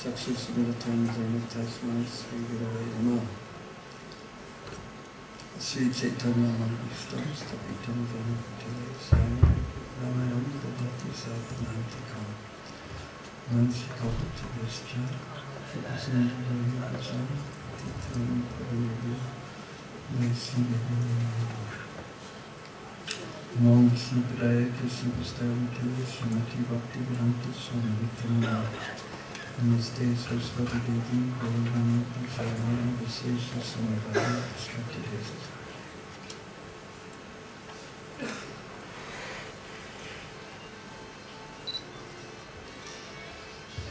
Chakshusmilitanjana Sri Gurave Namaha. Sri Chaitanya Manavishtam Stapitam Vanapatale Sami Ramayam Dadati Sadhanantikam Mansikapatavascha Shukasanjana Titam Pavanabhi Naisindevi Om Snipadaya Krishna Pustayamatale Srimati Bhakti Vedanta Swami Vitamana Namaste Saraswati Devi Bhagavan Prasarana Visesha Samavaya Shakti Desis.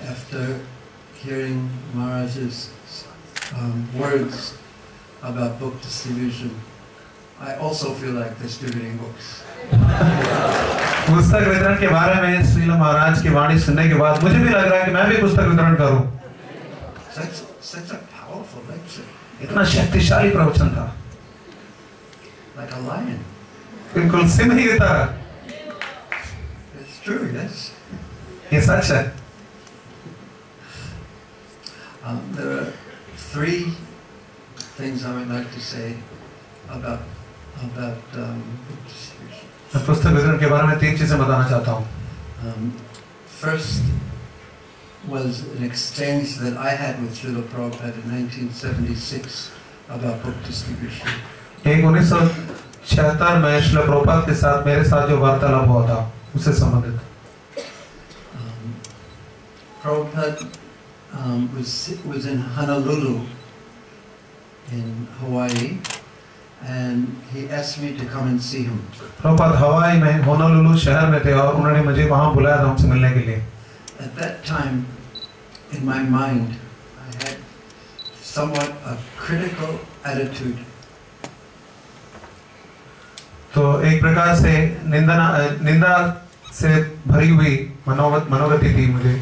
After hearing Maharaj's words about book distribution, I also feel like distributing books. पुस्तक वितरण के बारे में श्रील महाराज की वाणी सुनने के बाद मुझे भी लग रहा है कि मैं भी पुस्तक वितरण करूं। Such a powerful lecture. इतना शक्तिशाली प्रवचन था। Like a lion. बिल्कुल सिंह की तरह। It's true, yes. ये सच है। There are three things I would like to say about book distribution. मैं पुस्तक वितरण के बारे में तीन चीजें बताना चाहता हूँ। First was an exchange that I had with Srila Prabhupada in 1976 about book distribution. एक 1976 में श्रील प्रभुपाद के साथ मेरे साथ जो वार्तालाप हुआ था उससे संबंधित। Prabhupada was in Honolulu in Hawaii, and he asked me to come and see him. Prabhupada हवाई में होनोलुलु शहर में थे और उन्होंने मुझे वहाँ बुलाया था हमसे मिलने के लिए। At that time, in my mind, I had somewhat a critical attitude. तो एक प्रकार से निंदा से भरी हुई मनोगति थी मुझे।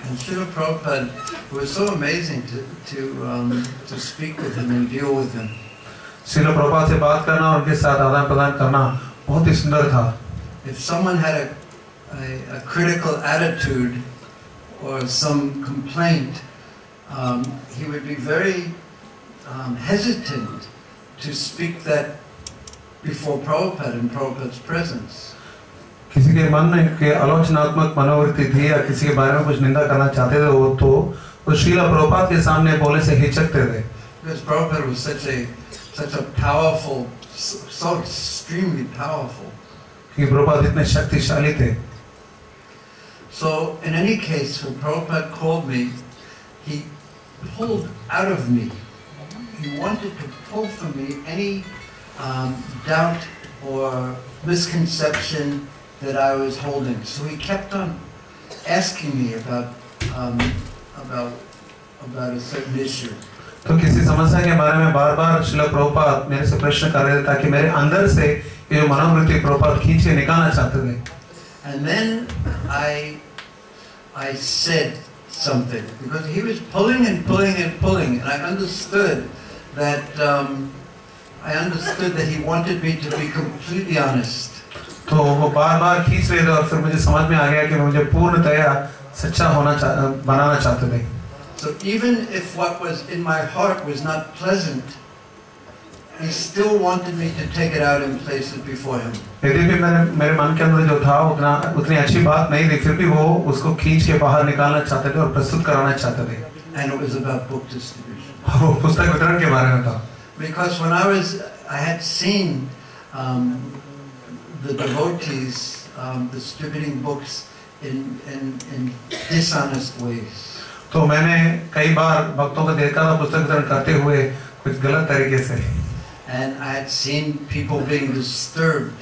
And Srila Prabhupada, it was so amazing to speak with him and deal with him. Srila Prabhupada से बात करना और उनके साथ आदान प्रदान करना बहुत ही सुंदर था। If someone had a critical attitude or some complaint, he would be very hesitant to speak that before Prabhupada in Prabhupada's presence. किसी के मन में के आलोचनात्मक मनोवृत्ति थी या किसी के बारे में कुछ निंदा करना चाहते थे वो श्रील प्रभुपाद के सामने बोलने से हिचकते थे। Because Prabhupada was such a powerful, so extremely powerful. कि प्रभुपाद इतने शक्तिशाली थे। So in any case, when Prabhupada called me, he pulled out of me. He wanted to pull from me any doubt or misconception that I was holding. So he kept on asking me about a certain issue. तो किसी समस्या के बारे में बार-बार श्रील प्रभुपाद मेरे से प्रश्न कर रहे थे ताकि मेरे अंदर से ये मनोवृत्ति प्रभुपाद खींच के निकालना चाहते थे। And then I said something because he was pulling and pulling and pulling, and I understood that he wanted me to be completely honest. तो वो बार-बार खींच रहे थे और फिर मुझे समझ में आ गया कि मुझे पूर्णतया सच्चा बनाना चाहते थे। So even if what was in my heart was not pleasant, he still wanted me to take it out and place it before him. यदि भी मेरे मन के अंदर जो था उतनी अच्छी बात नहीं थी, फिर भी वो उसको खींच के बाहर निकालना चाहते थे और प्रस्तुत कराना चाहते थे। And it was about book distribution. वो पुस्तक वितरण के बारे में था। Because when I had seen the devotees distributing books in dishonest ways. तो मैंने कई बार भक्तों को देखा था पुस्तक वितरण करते हुए कुछ गलत तरीके से। And I had seen people being disturbed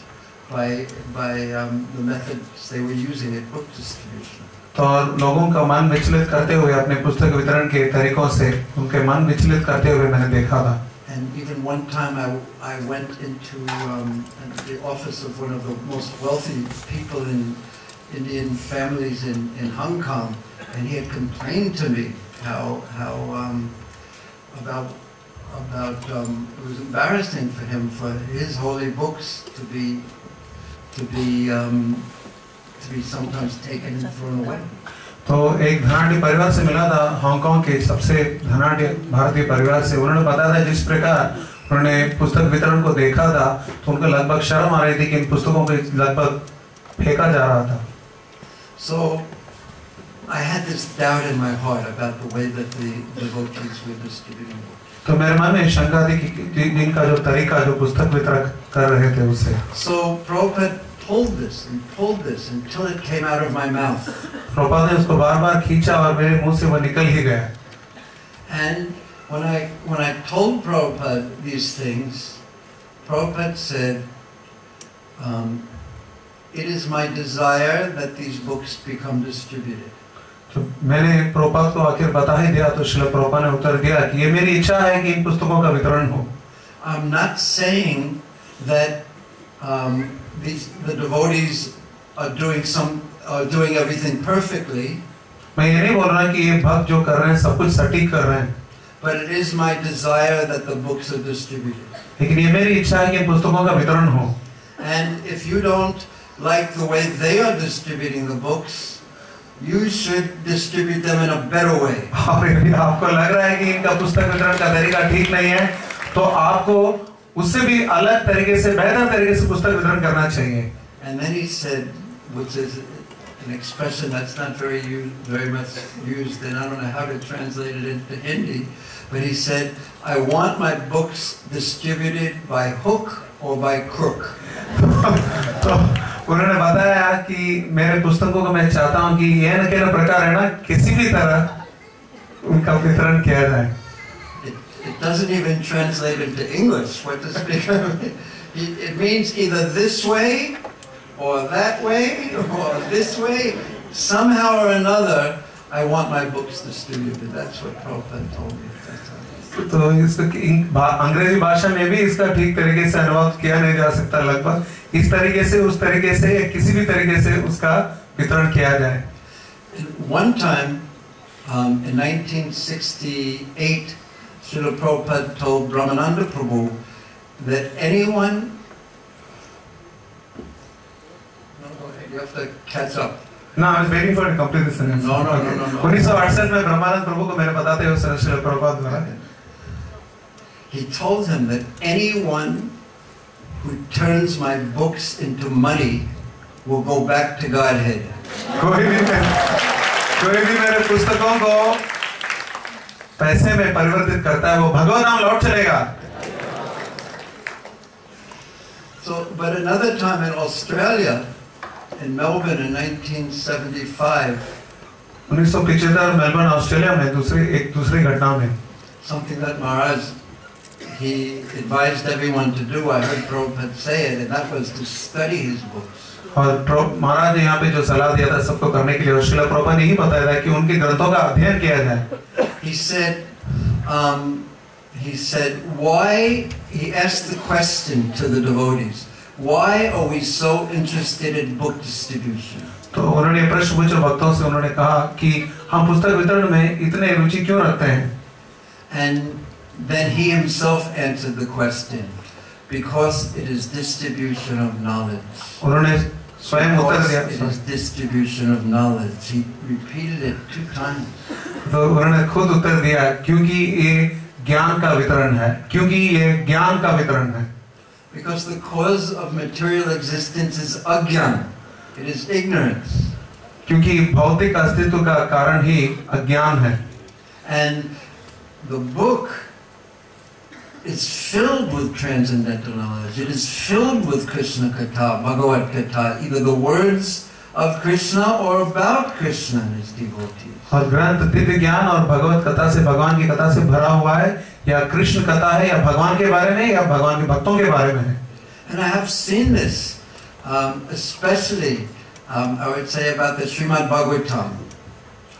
by the methods they were using at book distribution. तो लोगों का मन विचलित करते हुए अपने पुस्तक वितरण के तरीकों से उनके मन विचलित करते हुए मैंने देखा था। And even one time I went into the office of one of the most wealthy people in Indian families in Hong Kong, and he had complained to me how about it was embarrassing for him for his holy books to be sometimes taken and thrown away. तो एक धनाढ़ परिवार से मिला था, Hong Kong के सबसे धनाढ़ भारतीय परिवार से। उन्होंने बताया था जिस प्रकार उन्होंने पुस्तक वितरण को देखा था तो उनको लगभग शर्म आ रही थी कि इन पुस्तकों को लगभग फेंका जा रहा था। So I had this doubt in my heart about the way that the devotees were distributing books. तो मेरे मन में शंका थी कि इनका जो तरीका जो पुस्तक वितरण कर रहे थे उससे। So Prabhupada pulled this until it came out of my mouth. Prabhupada ने उसको बार-बार खींचा और मेरे मुंह से वो निकल ही गया। And when I told Prabhupada these things, Prabhupada said, "It is my desire that these books become distributed." तो मैंने प्रभुपाद को आखिर बता ही दिया तो श्रील प्रभुपाद ने उत्तर दिया कि ये मेरी इच्छा है कि इन पुस्तकों का वितरण हो। I'm not saying that the devotees are doing everything perfectly. मैं ये नहीं बोल रहा कि ये भक्त जो कर रहे हैं सब कुछ सटीक कर रहे हैं। But it is my desire that the books are distributed. लेकिन ये मेरी इच्छा है कि इन पुस्तकों का वितरण हो। And if you don't like the way they are distributing the books, you should distribute them in a better way. और यदि आपको लग रहा है कि इनका पुस्तक वितरण का तरीका ठीक नहीं है तो आपको उससे भी अलग तरीके से बेहतर तरीके से पुस्तक वितरण करना चाहिए। And then he said, which is an expression that's not very much used, and I don't know how to translate it into Hindi, but he said, "I want my books distributed by hook or by crook." तो उन्होंने बताया कि मेरे पुस्तकों को मैं चाहता हूं कि यह न केवल प्रकार है ना किसी भी तरह उनका वितरण किया जाए। It doesn't even translate into English. What does it means either this way or that way or this way. Somehow or another, I want my books distributed. That's what Prabhupada told me. तो इसका अंग्रेजी भाषा में भी इसका ठीक तरीके से अनुवाद किया नहीं जा सकता। लगभग इस तरीके से उस तरीके से या किसी भी तरीके से उसका वितरण किया जाए। One time, in 1968, Srila Prabhupada told Brahmananda Prabhu that anyone, you have to catch up. No, I was waiting for you to complete this sentence. No. 1968 में ब्रह्मानंद प्रभु को मैंने बताते हुए श्रील प्रभुपाद द्वारा He told him that anyone who turns my books into money will go back to Godhead. कोई भी मेरे पुस्तकों को पैसे में परिवर्तित करता है वो भगवान नाम लौट चलेगा। So, but another time in Australia, in Melbourne in 1975, 1975 Melbourne Australia में दूसरी घटना में something that Maharaj he advised everyone to do. I heard Prabhupada say it, and that was to study his books. और महाराज ने यहाँ पे जो सलाह दिया था सबको करने के लिए और श्रील प्रभुपाद ने ही बताया था कि उनके ग्रंथों का अध्ययन किया जाए। He said, why, he asked the question to the devotees, why are we so interested in book distribution? तो उन्होंने प्रश्न पूछा भक्तों से, उन्होंने कहा कि हम पुस्तक वितरण में इतने रुचि क्यों रखते हैं? And then he himself answered the question, because it is distribution of knowledge. उन्होंने स्वयं उत्तर दिया। It is distribution of knowledge. He repeated it 2 times. तो उन्होंने खुद उत्तर दिया क्योंकि ये ज्ञान का वितरण है, क्योंकि ये ज्ञान का वितरण है। Because the cause of material existence is ajnana. It is ignorance. क्योंकि भौतिक अस्तित्व का कारण ही अज्ञान है। And the book is filled with transcendental knowledge. It is filled with Krishna Katha, Bhagavad Katha, either the words of Krishna or about Krishna and his devotees. और ग्रंथ दिव्य ज्ञान और भगवत कथा से, भगवान की कथा से भरा हुआ है, या कृष्ण कथा है, या भगवान के बारे में, या भगवान के भक्तों के बारे में है। And I have seen this, especially, I would say about the Srimad Bhagavatam.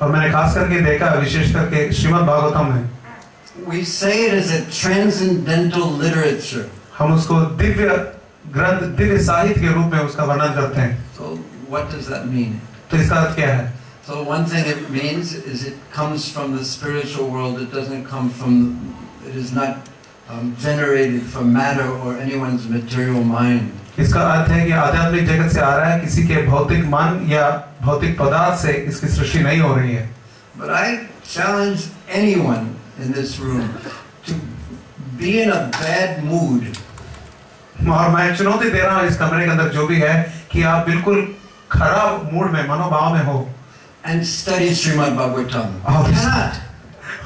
और मैंने खास करके देखा विशेष करके श्रीमद् भागवतम में। We say it as a transcendental literature. हम उसको दिव्य ग्रंथ, दिव्य साहित्य के रूप में उसका वर्णन करते हैं। So what does that mean? तो इसका अर्थ क्या है? So one thing it means is it comes from the spiritual world. It doesn't come from, it is not generated from matter or anyone's material mind. इसका अर्थ है कि आध्यात्मिक जगत से आ रहा है, किसी के भौतिक मन या भौतिक पदार्थ से इसकी सृष्टि नहीं हो रही है। But I challenge anyone in this room to be in a bad mood. और मैं चुनौती दे रहा हूँ इस कमरे के अंदर जो भी है कि आप बिल्कुल खराब मूड में, मनोभाव में हो and study Srimad Bhagavatam. Oh. You cannot.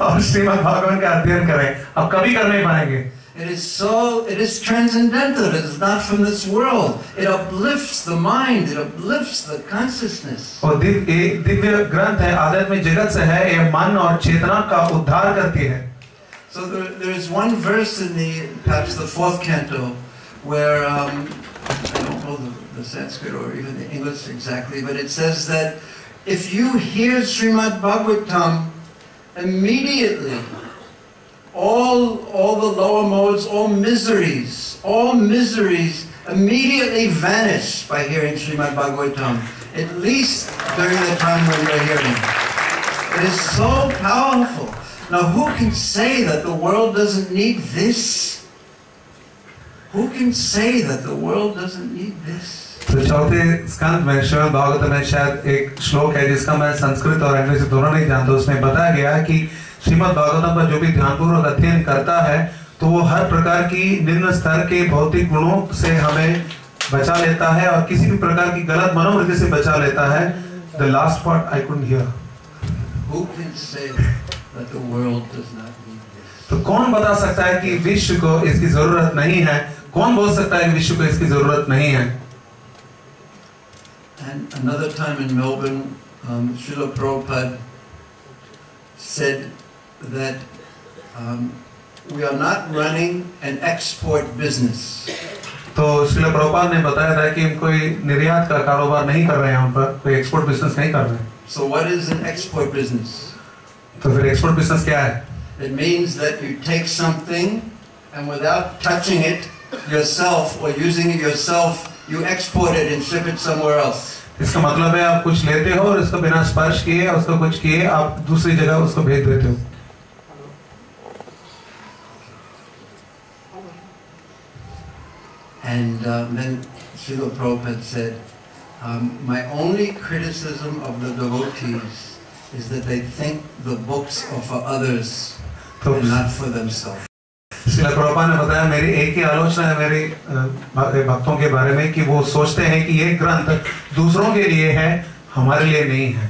और श्रीमद् भागवत का अध्ययन करें। आप कभी कर नहीं पाएंगे। It is transcendental. It is not from this world. It uplifts the mind. It uplifts the consciousness. और दिव्य ग्रंथ है, आध्यात्मिक जगत से है, ये मन और चेतना का उद्धार करती है। So there is one verse in perhaps the 4th canto where I don't know the Sanskrit or even the English exactly, but it says that if you hear Srimad Bhagavatam, immediately all the lower modes, all miseries immediately vanish by hearing Srimad Bhagavatam, at least during the time when you're hearing. It is so powerful. Now who can say that the world doesn't need this? Who can say that the world doesn't need this? तो चौथे स्कंद में श्रीमद् भागवत में शायद एक श्लोक है जिसका मैं संस्कृत और अंग्रेजी दोनों नहीं जानता। उसमें बताया गया है कि श्रीमद् भागवतम पर जो भी ध्यानपूर्वक अध्ययन करता है तो वो हर प्रकार की निम्न स्तर के भौतिक गुणों से हमें बचा लेता है और किसी भी प्रकार की गलत मनोवृत्ति से बचा लेता है। The last part I couldn't hear. Who can say that the world does not need this? तो कौन बता सकता है कि विश्व को इसकी जरूरत नहीं है? कौन बोल सकता है कि विश्व को इसकी जरूरत नहीं है? And another time in Melbourne, Srila Prabhupada said that we are not running an export business. तो श्रील प्रभुपाद ने बताया था कि हम कोई निर्यात का कारोबार नहीं कर रहे हैं, हम पर कोई एक्सपोर्ट बिजनेस नहीं कर रहे हैं। So what is an export business? तो फिर एक्सपोर्ट बिजनेस क्या है? It means that you take something and without touching it yourself or using it yourself, you export it and ship it somewhere else. इसका मतलब है आप कुछ लेते हो और इसको बिना स्पर्श किए उसको कुछ किए आप दूसरी जगह उसको भेज देते हो। And then Srila Prabhupada said, my only criticism of the devotees is that they think the books are for others and not for themselves. Srila Prabhupada ने बताया मेरी एक ही आलोचना है मेरे भक्तों के बारे में कि वो सोचते हैं कि ये ग्रंथ दूसरों के लिए है, हमारे लिए नहीं है।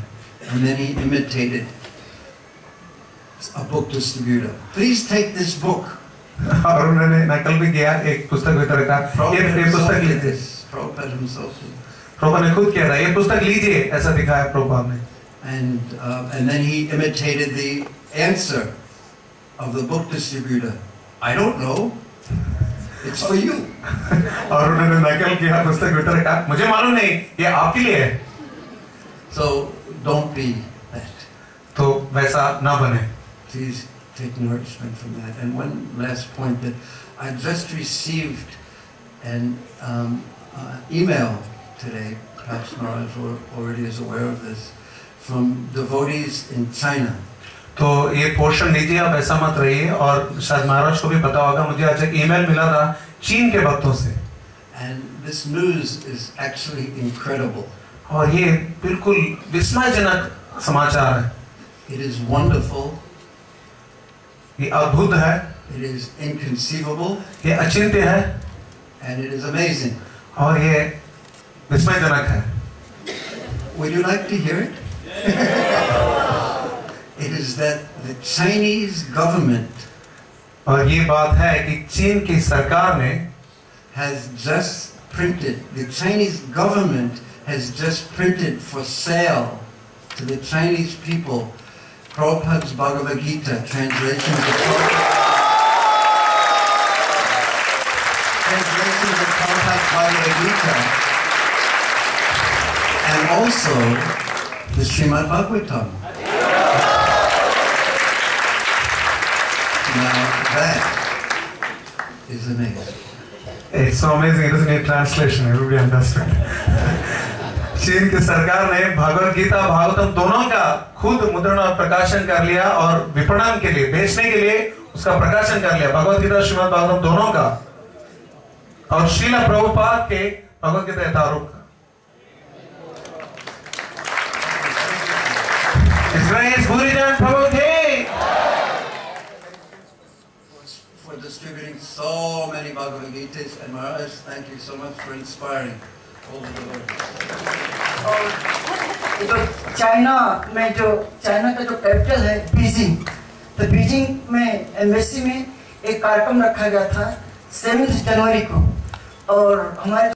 And then he imitated a book distributor. Please take this book. और उन्होंने नकल भी किया एक पुस्तक वितरक का। ये पुस्तक लीजिए। Prabhupada himself. प्रभुपाद ने खुद किया था, ये पुस्तक लीजिए, ऐसा दिखाया प्रभुपाद ने। And then he imitated the answer of the book distributor. I don't know. It's for you. और उन्होंने नकल किया पुस्तक वितरक का, मुझे मालूम नहीं, ये आपके लिए है। So don't be that. तो वैसा ना बने। Please take nourishment from that. And one last point that I just received an email today. Perhaps Maharaj already is aware of this, from devotees in China. तो ये portion लीजिए, आप ऐसा मत रहिए, और शायद महाराज को भी पता होगा, मुझे आज एक ईमेल मिला था चीन के भक्तों से। And this news is actually incredible. और ये बिल्कुल विस्मयजनक समाचार है। It is wonderful. ये अद्भुत है। It is inconceivable. ये अचिंत्य है। And it is amazing. और ये विस्मयजनक है। Would you like to hear it? It is that the Chinese government और ये बात है कि चीन की सरकार ने has just printed, the Chinese government has just printed for sale to the Chinese people Prabhupada's Bhagavad Gita, translation of Prabhupada's Bhagavad Gita, and also the Srimad Bhagavatam. Now that is amazing. It's so amazing. It doesn't need translation. Everybody understood. चीन की सरकार ने भगवद गीता भागवतम दोनों का खुद मुद्रण और प्रकाशन कर लिया और विपणन के लिए, बेचने के लिए उसका प्रकाशन कर लिया, भगवद गीता श्रीमद् भागवतम दोनों का, और श्रील प्रभुपाद के भगवद गीता यथारूप का। His Grace Gurujan Prabhu Ki. For distributing so many Bhagavad Gitas, and Maharaj, thank you so much for inspiring all the devotees. और तो चाइना का जो कैपिटल है बीजिंग, तो बीजिंग में एम्बेसी में एक कार्यक्रम रखा गया था 7 जनवरी को, और हमारे